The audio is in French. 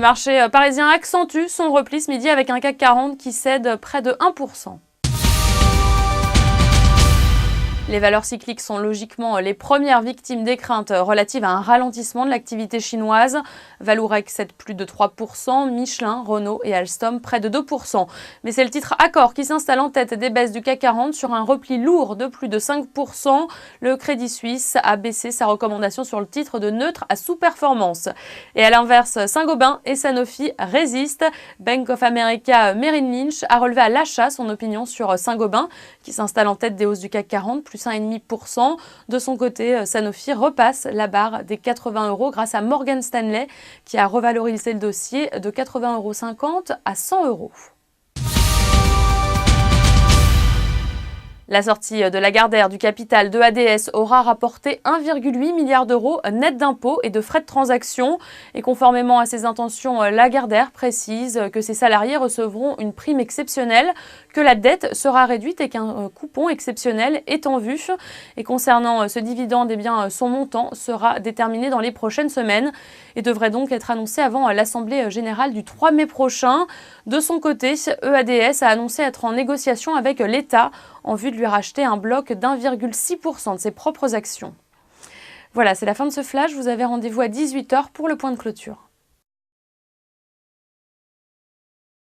marché parisien accentue son repli ce midi avec un CAC 40 qui cède près de 1%. Les valeurs cycliques sont logiquement les premières victimes des craintes relatives à un ralentissement de l'activité chinoise. Vallourec cède plus de 3%, Michelin, Renault et Alstom près de 2%. Mais c'est le titre Accor qui s'installe en tête des baisses du CAC 40 sur un repli lourd de plus de 5%. Le Crédit Suisse a baissé sa recommandation sur le titre de neutre à sous-performance. Et à l'inverse, Saint-Gobain et Sanofi résistent. Bank of America Merrill Lynch a relevé à l'achat son opinion sur Saint-Gobain qui s'installe en tête des hausses du CAC 40, plus 1,5%. De son côté, Sanofi repasse la barre des 80 € grâce à Morgan Stanley qui a revalorisé le dossier de 80,50 € à 100 €. La sortie de Lagardère du capital de ADS aura rapporté 1,8 milliard d'euros net d'impôts et de frais de transaction. Et conformément à ses intentions, Lagardère précise que ses salariés recevront une prime exceptionnelle, que la dette sera réduite et qu'un coupon exceptionnel est en vue. Et concernant ce dividende, eh bien, son montant sera déterminé dans les prochaines semaines et devrait donc être annoncé avant l'Assemblée générale du 3 mai prochain. De son côté, EADS a annoncé être en négociation avec l'État en vue de lui racheter un bloc d'1,6% de ses propres actions. Voilà, c'est la fin de ce flash. Vous avez rendez-vous à 18 h pour le point de clôture.